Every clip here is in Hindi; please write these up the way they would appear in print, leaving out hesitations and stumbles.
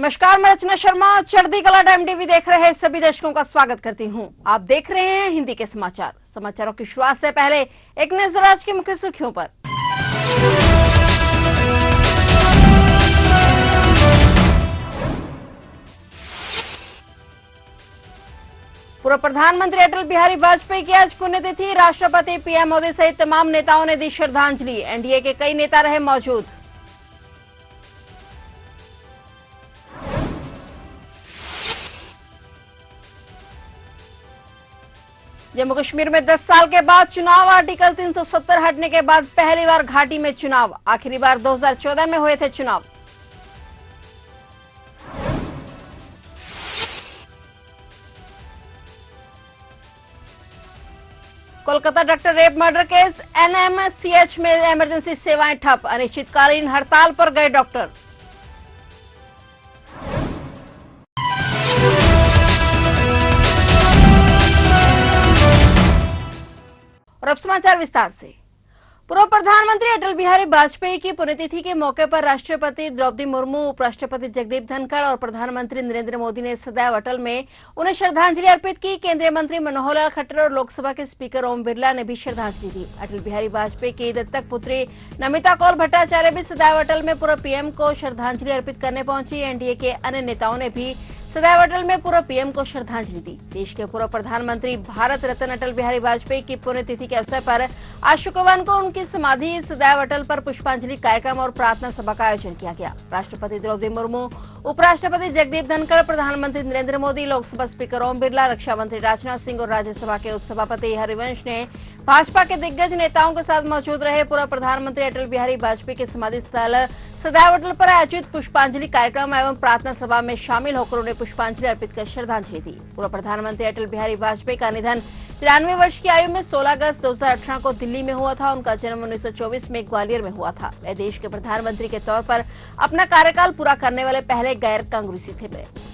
नमस्कार, मैं रचना शर्मा। चढ़ती कला टाइम टीवी देख रहे सभी दर्शकों का स्वागत करती हूं। आप देख रहे हैं हिंदी के समाचार। समाचारों की शुरुआत से पहले एक नजर आज की मुख्य सुर्खियों पर। पूर्व प्रधानमंत्री अटल बिहारी वाजपेयी की आज पुण्यतिथि। राष्ट्रपति पीएम मोदी सहित तमाम नेताओं ने दी श्रद्धांजलि। एनडीए के कई नेता रहे मौजूद। जम्मू कश्मीर में 10 साल के बाद चुनाव। आर्टिकल 370 हटने के बाद पहली बार घाटी में चुनाव। आखिरी बार 2014 में हुए थे चुनाव। Kolkata doctor rape murder case. NMCH में इमरजेंसी सेवाएं ठप। अनिश्चितकालीन हड़ताल पर गए डॉक्टर। और अब समाचार विस्तार से। पूर्व प्रधानमंत्री अटल बिहारी वाजपेयी की पुण्यतिथि के मौके पर राष्ट्रपति द्रौपदी मुर्मू, उपराष्ट्रपति जगदीप धनखड़ और प्रधानमंत्री नरेंद्र मोदी ने सदैव अटल में उन्हें श्रद्धांजलि अर्पित की। केंद्रीय मंत्री मनोहर लाल खट्टर और लोकसभा के स्पीकर ओम बिरला ने भी श्रद्धांजलि दी। अटल बिहारी वाजपेयी की दत्तक पुत्री नमिता कौल भट्टाचार्य भी सदैव अटल में पूर्व पीएम को श्रद्धांजलि अर्पित करने पहुंची। एनडीए के अन्य नेताओं ने भी सदैव अटल में पूर्व पीएम को श्रद्धांजलि दी। देश के पूर्व प्रधानमंत्री भारत रत्न अटल बिहारी वाजपेयी की पुण्यतिथि के अवसर पर आज शुक्रवार को उनकी समाधि सदैव अटल पर पुष्पांजलि कार्यक्रम और प्रार्थना सभा का आयोजन किया गया। राष्ट्रपति द्रौपदी मुर्मू, उपराष्ट्रपति जगदीप धनखड़, प्रधानमंत्री नरेंद्र मोदी, लोकसभा स्पीकर ओम बिरला, रक्षा मंत्री राजनाथ सिंह और राज्यसभा के उपसभापति हरिवंश ने भाजपा के दिग्गज नेताओं के साथ मौजूद रहे। पूर्व प्रधानमंत्री अटल बिहारी वाजपेयी के समाधि स्थल सदैव अटल पर आयोजित पुष्पांजलि कार्यक्रम एवं प्रार्थना सभा में शामिल होकर उन्हें पुष्पांजलि अर्पित कर श्रद्धांजलि दी। पूर्व प्रधानमंत्री अटल बिहारी वाजपेयी का निधन 93 वर्ष की आयु में 16 अगस्त 2018 को दिल्ली में हुआ था। उनका जन्म 1924 में ग्वालियर में हुआ था। वे देश के प्रधानमंत्री के तौर पर अपना कार्यकाल पूरा करने वाले पहले गैर कांग्रेसी थे।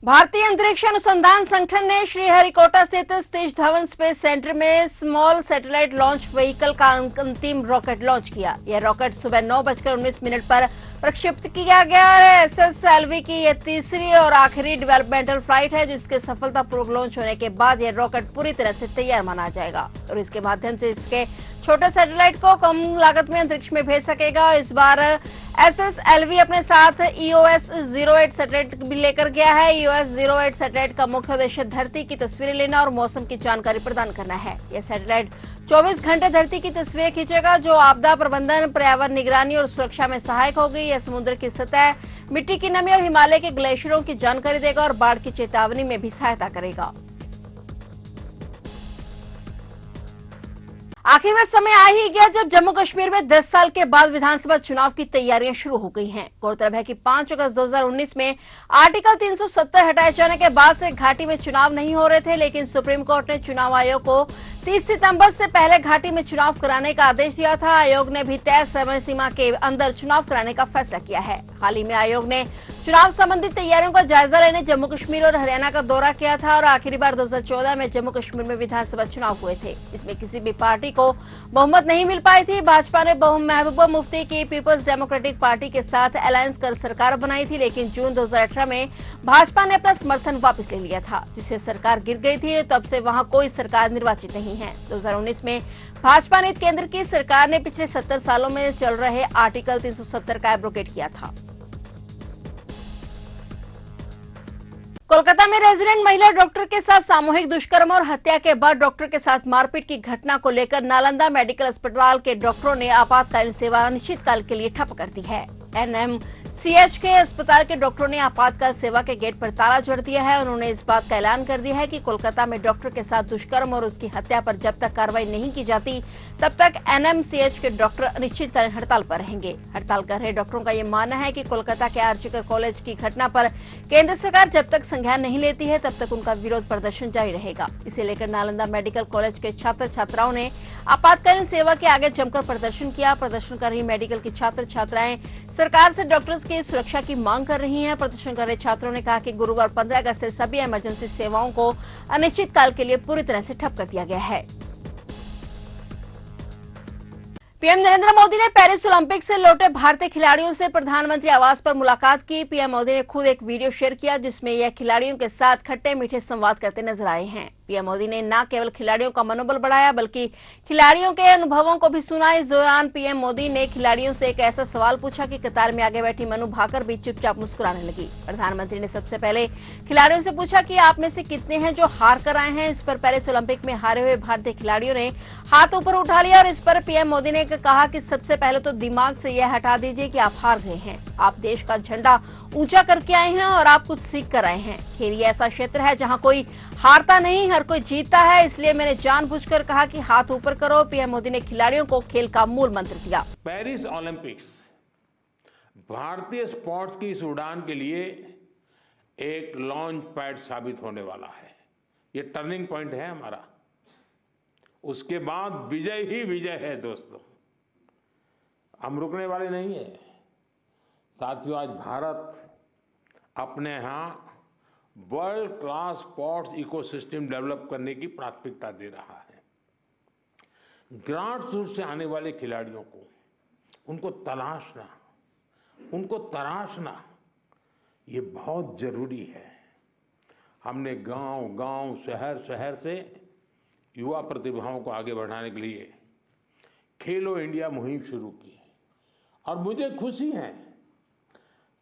भारतीय अंतरिक्ष अनुसंधान संगठन ने श्रीहरिकोटा स्थित सतीश धवन स्पेस सेंटर में स्मॉल सैटेलाइट लॉन्च व्हीकल का अंतिम रॉकेट लॉन्च किया। यह रॉकेट सुबह 9:19 पर प्रक्षेपित किया गया है। SSLV की यह तीसरी और आखिरी डेवलपमेंटल फ्लाइट है, जिसके सफलतापूर्वक लॉन्च होने के बाद यह रॉकेट पूरी तरह से तैयार माना जाएगा और इसके माध्यम से इसके छोटे सैटेलाइट को कम लागत में अंतरिक्ष में भेज सकेगा। इस बार SSLV अपने साथ EOS-08 सैटेलाइट भी लेकर गया है। EOS-08 सैटेलाइट का मुख्य उद्देश्य धरती की तस्वीरें लेना और मौसम की जानकारी प्रदान करना है। यह सैटेलाइट 24 घंटे धरती की तस्वीरें खींचेगा, जो आपदा प्रबंधन, पर्यावरण निगरानी और सुरक्षा में सहायक होगी। यह समुद्र की सतह, मिट्टी की नमी और हिमालय के ग्लेशियरों की जानकारी देगा और बाढ़ की चेतावनी में भी सहायता करेगा। आखिर में समय आ ही गया जब जम्मू कश्मीर में 10 साल के बाद विधानसभा चुनाव की तैयारियां शुरू हो गई हैं। गौरतलब है कि 5 अगस्त 2019 में आर्टिकल 370 हटाए जाने के बाद से घाटी में चुनाव नहीं हो रहे थे, लेकिन सुप्रीम कोर्ट ने चुनाव आयोग को 30 सितंबर से पहले घाटी में चुनाव कराने का आदेश दिया था। आयोग ने भी तय समय सीमा के अंदर चुनाव कराने का फैसला किया है। हाल ही में आयोग ने चुनाव संबंधी तैयारियों का जायजा लेने जम्मू कश्मीर और हरियाणा का दौरा किया था और आखिरी बार 2014 में जम्मू कश्मीर में विधानसभा चुनाव हुए थे। इसमें किसी भी पार्टी को बहुमत नहीं मिल पाई थी। भाजपा ने महबूबा मुफ्ती की पीपल्स डेमोक्रेटिक पार्टी के साथ अलायंस कर सरकार बनाई थी, लेकिन जून 2018 में भाजपा ने अपना समर्थन वापस ले लिया था, जिससे सरकार गिर गई थी। तब से वहां कोई सरकार निर्वाचित नहीं है। 2019 में भाजपा ने केंद्र की सरकार ने पिछले 70 सालों में चल रहे आर्टिकल 370 का एब्रोगेट किया था। कोलकाता में रेजिडेंट महिला डॉक्टर के साथ सामूहिक दुष्कर्म और हत्या के बाद डॉक्टर के साथ मारपीट की घटना को लेकर नालंदा मेडिकल अस्पताल के डॉक्टरों ने आपातकालीन सेवा अनिश्चितकाल के लिए ठप कर दी है। एनएमसीएच के अस्पताल के डॉक्टरों ने आपातकाल सेवा के गेट पर ताला जड़ दिया है। उन्होंने इस बात का ऐलान कर दिया है कि कोलकाता में डॉक्टर के साथ दुष्कर्म और उसकी हत्या पर जब तक कार्रवाई नहीं की जाती, तब तक एनएमसीएच के डॉक्टर अनिश्चितकालीन हड़ताल पर रहेंगे। हड़ताल कर रहे डॉक्टरों का यह मानना है कि कोलकाता के आर्जिकर कॉलेज की घटना पर केंद्र सरकार जब तक संज्ञान नहीं लेती है, तब तक उनका विरोध प्रदर्शन जारी रहेगा। इसे लेकर नालंदा मेडिकल कॉलेज के छात्र छात्राओं ने आपातकालीन सेवा के आगे जमकर प्रदर्शन किया। प्रदर्शन कर रही मेडिकल की छात्र छात्राएं सरकार से डॉक्टर्स की सुरक्षा की मांग कर रही हैं। प्रदर्शन कर रहे छात्रों ने कहा कि गुरुवार 15 अगस्त से सभी इमरजेंसी सेवाओं को अनिश्चितकाल के लिए पूरी तरह से ठप कर दिया गया है। पीएम नरेंद्र मोदी ने पेरिस ओलंपिक से लौटे भारतीय खिलाड़ियों से प्रधानमंत्री आवास पर मुलाकात की। पीएम मोदी ने खुद एक वीडियो शेयर किया जिसमें यह खिलाड़ियों के साथ खट्टे मीठे संवाद करते नजर आए हैं। पीएम मोदी ने न केवल खिलाड़ियों का मनोबल बढ़ाया बल्कि खिलाड़ियों के अनुभवों को भी सुना। इस दौरान पीएम मोदी ने खिलाड़ियों से एक ऐसा सवाल पूछा कि कतार में आगे बैठी मनु भाकर भी चुपचाप मुस्कुराने लगी। प्रधानमंत्री ने सबसे पहले खिलाड़ियों से पूछा कि आप में से कितने हैं जो हार कर आए हैं। इस पर पेरिस ओलंपिक में हारे हुए भारतीय खिलाड़ियों ने हाथ ऊपर उठा लिया और इस पर पीएम मोदी ने कहा कि सबसे पहले तो दिमाग से यह हटा दीजिए कि आप हार गए हैं। आप देश का झंडा ऊंचा करके आए हैं और आप कुछ सीख कर आए हैं। खेल ये ऐसा क्षेत्र है जहां कोई हारता नहीं, हर कोई जीतता है, इसलिए मैंने जानबूझकर कहा कि हाथ ऊपर करो। पीएम मोदी ने खिलाड़ियों को खेल का मूल मंत्र दिया। पेरिस ओलंपिक्स भारतीय स्पोर्ट्स की इस उड़ान के लिए एक लॉन्च पैड साबित होने वाला है। ये टर्निंग पॉइंट है हमारा। उसके बाद विजय ही विजय है दोस्तों, हम रुकने वाले नहीं है। साथियों, आज भारत अपने यहाँ world class sports ecosystem develop करने की प्राथमिकता दे रहा है। ग्रासरूट से आने वाले खिलाड़ियों को उनको तराशना ये बहुत जरूरी है। हमने गांव-गांव, शहर-शहर से युवा प्रतिभाओं को आगे बढ़ाने के लिए खेलो इंडिया मुहिम शुरू की और मुझे खुशी है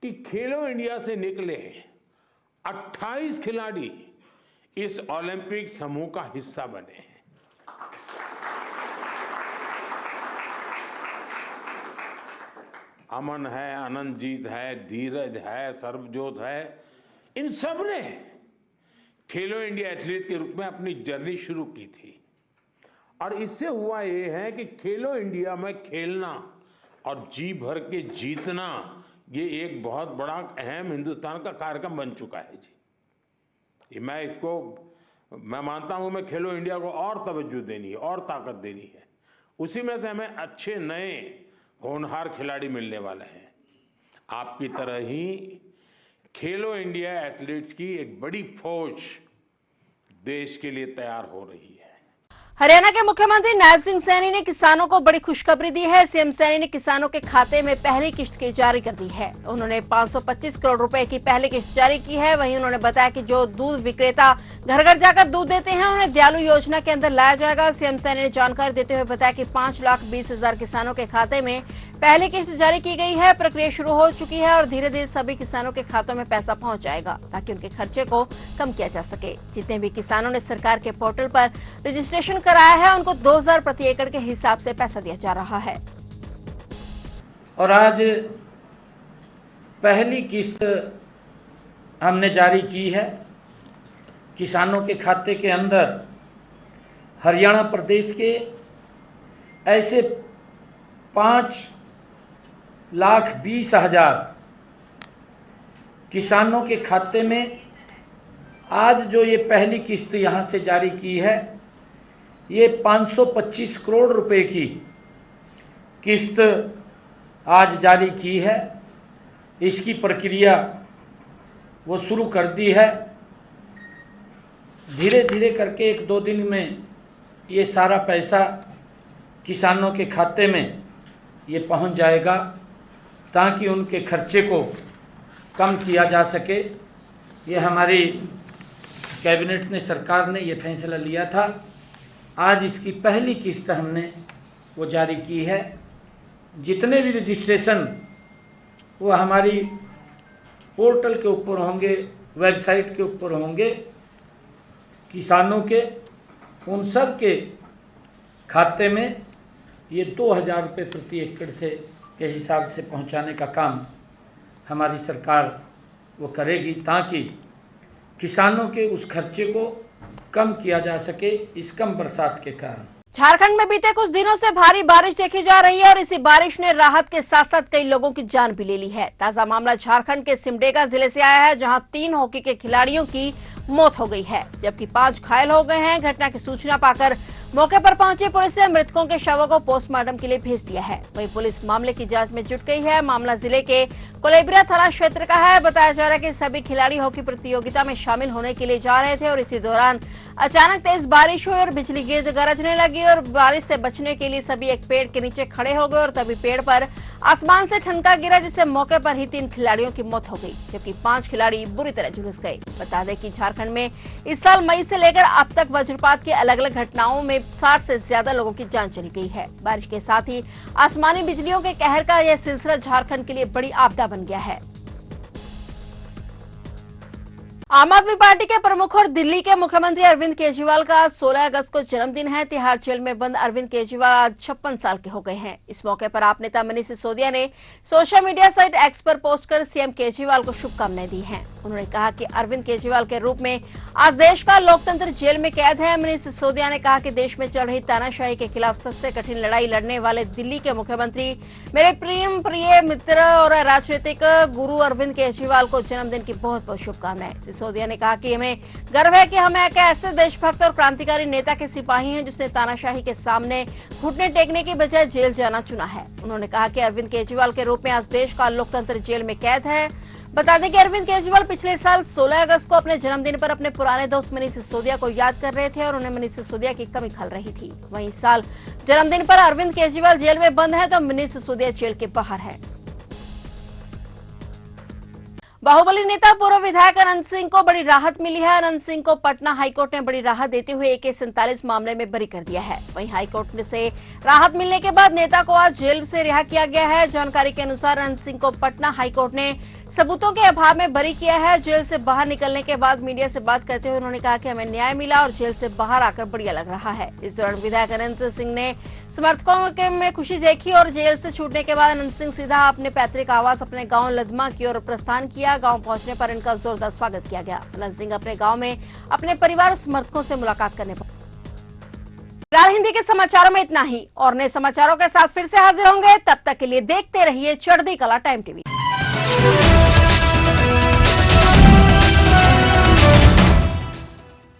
कि खेलो इंडिया से निकले 28 खिलाड़ी इस ओलंपिक समूह का हिस्सा बने हैं। अमन है, आनंदजीत है, धीरज है, सर्वजोत है, इन सब ने खेलो इंडिया एथलीट के रूप में अपनी जर्नी शुरू की थी। और इससे हुआ ये है कि खेलो इंडिया में खेलना और जी भर के जीतना ये एक बहुत बड़ा अहम हिंदुस्तान का कार्यक्रम बन चुका है जी। मैं मानता हूं मैं खेलो इंडिया को और तवज्जो देनी है और ताकत देनी है। उसी में से हमें अच्छे नए होनहार खिलाड़ी मिलने वाले हैं। आपकी तरह ही खेलो इंडिया एथलीट्स की एक बड़ी फौज देश के लिए तैयार हो रही है। हरियाणा के मुख्यमंत्री नायब सिंह सैनी ने किसानों को बड़ी खुशखबरी दी है। सीएम सैनी ने किसानों के खाते में पहली किस्त की जारी कर दी है। उन्होंने 525 करोड़ रुपए की पहली किस्त जारी की है। वहीं उन्होंने बताया कि जो दूध विक्रेता घर घर जाकर दूध देते हैं उन्हें दयालु योजना के अंदर लाया जाएगा। सीएम सैनी ने जानकारी देते हुए बताया कि 5,20,000 किसानों के खाते में पहली किस्त जारी की गई है। प्रक्रिया शुरू हो चुकी है और धीरे धीरे सभी किसानों के खातों में पैसा पहुंच जाएगा ताकि उनके खर्चे को कम किया जा सके। जितने भी किसानों ने सरकार के पोर्टल पर रजिस्ट्रेशन कराया है उनको 2,000 प्रति एकड़ के हिसाब से पैसा दिया जा रहा है। और आज पहली किस्त हमने जारी की है किसानों के खाते के अंदर। हरियाणा प्रदेश के ऐसे 5,20,000 किसानों के खाते में आज जो ये पहली किस्त यहाँ से जारी की है ये 525 करोड़ रुपए की किस्त आज जारी की है। इसकी प्रक्रिया वो शुरू कर दी है। धीरे धीरे करके 1-2 दिन में ये सारा पैसा किसानों के खाते में ये पहुंच जाएगा ताकि उनके खर्चे को कम किया जा सके। ये हमारी कैबिनेट ने, सरकार ने ये फैसला लिया था। आज इसकी पहली किस्त हमने वो जारी की है। जितने भी रजिस्ट्रेशन वो हमारी पोर्टल के ऊपर होंगे, वेबसाइट के ऊपर होंगे, किसानों के उन सब के खाते में ये 2,000 रुपये प्रति एकड़ से के हिसाब से पहुंचाने का काम हमारी सरकार वो करेगी ताकि किसानों के उस खर्चे को कम किया जा सके इस कम बरसात के कारण। झारखंड में बीते कुछ दिनों से भारी बारिश देखी जा रही है और इसी बारिश ने राहत के साथ साथ कई लोगों की जान भी ले ली है। ताजा मामला झारखंड के सिमडेगा जिले से आया है जहां 3 हॉकी के खिलाड़ियों की मौत हो गई है जबकि 5 घायल हो गए हैं। घटना की सूचना पाकर मौके पर पहुंची पुलिस ने मृतकों के शवों को पोस्टमार्टम के लिए भेज दिया है। वहीं पुलिस मामले की जांच में जुट गई है। मामला जिले के कोलेबिरा थाना क्षेत्र का है। बताया जा रहा है कि सभी खिलाड़ी हॉकी प्रतियोगिता में शामिल होने के लिए जा रहे थे और इसी दौरान अचानक तेज बारिश हुई और बिजली गरजने लगी और बारिश से बचने के लिए सभी एक पेड़ के नीचे खड़े हो गए और तभी पेड़ पर आसमान से ठनका गिरा, जिससे मौके पर ही 3 खिलाड़ियों की मौत हो गई, जबकि 5 खिलाड़ी बुरी तरह झुलस गए। बता दें कि झारखंड में इस साल मई से लेकर अब तक वज्रपात की अलग अलग घटनाओं में 60 से ज्यादा लोगों की जान चली गई है। बारिश के साथ ही आसमानी बिजलियों के कहर का यह सिलसिला झारखंड के लिए बड़ी आपदा बन गया है। आम आदमी पार्टी के प्रमुख और दिल्ली के मुख्यमंत्री अरविंद केजरीवाल का 16 अगस्त को जन्मदिन है। तिहाड़ जेल में बंद अरविंद केजरीवाल आज 56 साल के हो गए हैं। इस मौके पर आप नेता मनीष सिसोदिया ने सोशल मीडिया साइट एक्स पर पोस्ट कर सीएम केजरीवाल को शुभकामनाएं दी हैं। उन्होंने कहा कि अरविंद केजरीवाल के रूप में आज देश का लोकतंत्र जेल में कैद है। मनीष सिसोदिया ने कहा कि देश में चल रही तानाशाही के खिलाफ सबसे कठिन लड़ाई लड़ने वाले दिल्ली के मुख्यमंत्री मेरे प्रिय मित्र और राजनीतिक गुरु अरविंद केजरीवाल को जन्मदिन की बहुत बहुत शुभकामनाएं। सिसोदिया ने कहा कि हमें गर्व है कि हमें एक ऐसे देशभक्त और क्रांतिकारी नेता के सिपाही हैं जिसने तानाशाही के सामने घुटने टेकने की बजाय जेल जाना चुना है। उन्होंने कहा कि अरविंद केजरीवाल के रूप में आज देश का लोकतंत्र जेल में कैद है। बता दें कि अरविंद केजरीवाल पिछले साल 16 अगस्त को अपने जन्मदिन पर अपने पुराने दोस्त मनीष सिसोदिया को याद कर रहे थे और उन्हें मनीष सिसोदिया की कमी खल रही थी। वहीं इस साल जन्मदिन पर अरविंद केजरीवाल जेल में बंद है तो मनीष सिसोदिया जेल के बाहर है। बाहुबली नेता पूर्व विधायक अनंत सिंह को बड़ी राहत मिली है। अनंत सिंह को पटना हाईकोर्ट ने बड़ी राहत देते हुए AK-47 मामले में बरी कर दिया है। वहीं हाईकोर्ट से राहत मिलने के बाद नेता को आज जेल से रिहा किया गया है। जानकारी के अनुसार अनंत सिंह को पटना हाईकोर्ट ने सबूतों के अभाव में बरी किया है। जेल से बाहर निकलने के बाद मीडिया से बात करते हुए उन्होंने कहा कि हमें न्याय मिला और जेल से बाहर आकर बढ़िया लग रहा है। इस दौरान विधायक अनंत सिंह ने समर्थकों के में खुशी देखी और जेल से छूटने के बाद अनंत सिंह सीधा अपने पैतृक आवास अपने गांव लदमा की ओर प्रस्थान किया। गांव पहुंचने पर इनका जोरदार स्वागत किया गया। अनंत सिंह अपने गांव में अपने परिवार और समर्थकों से मुलाकात करने पर। फिलहाल हिंदी के समाचारों में इतना ही और नए समाचारों के साथ फिर से हाजिर होंगे। तब तक के लिए देखते रहिए चढ़ती कला टाइम टीवी।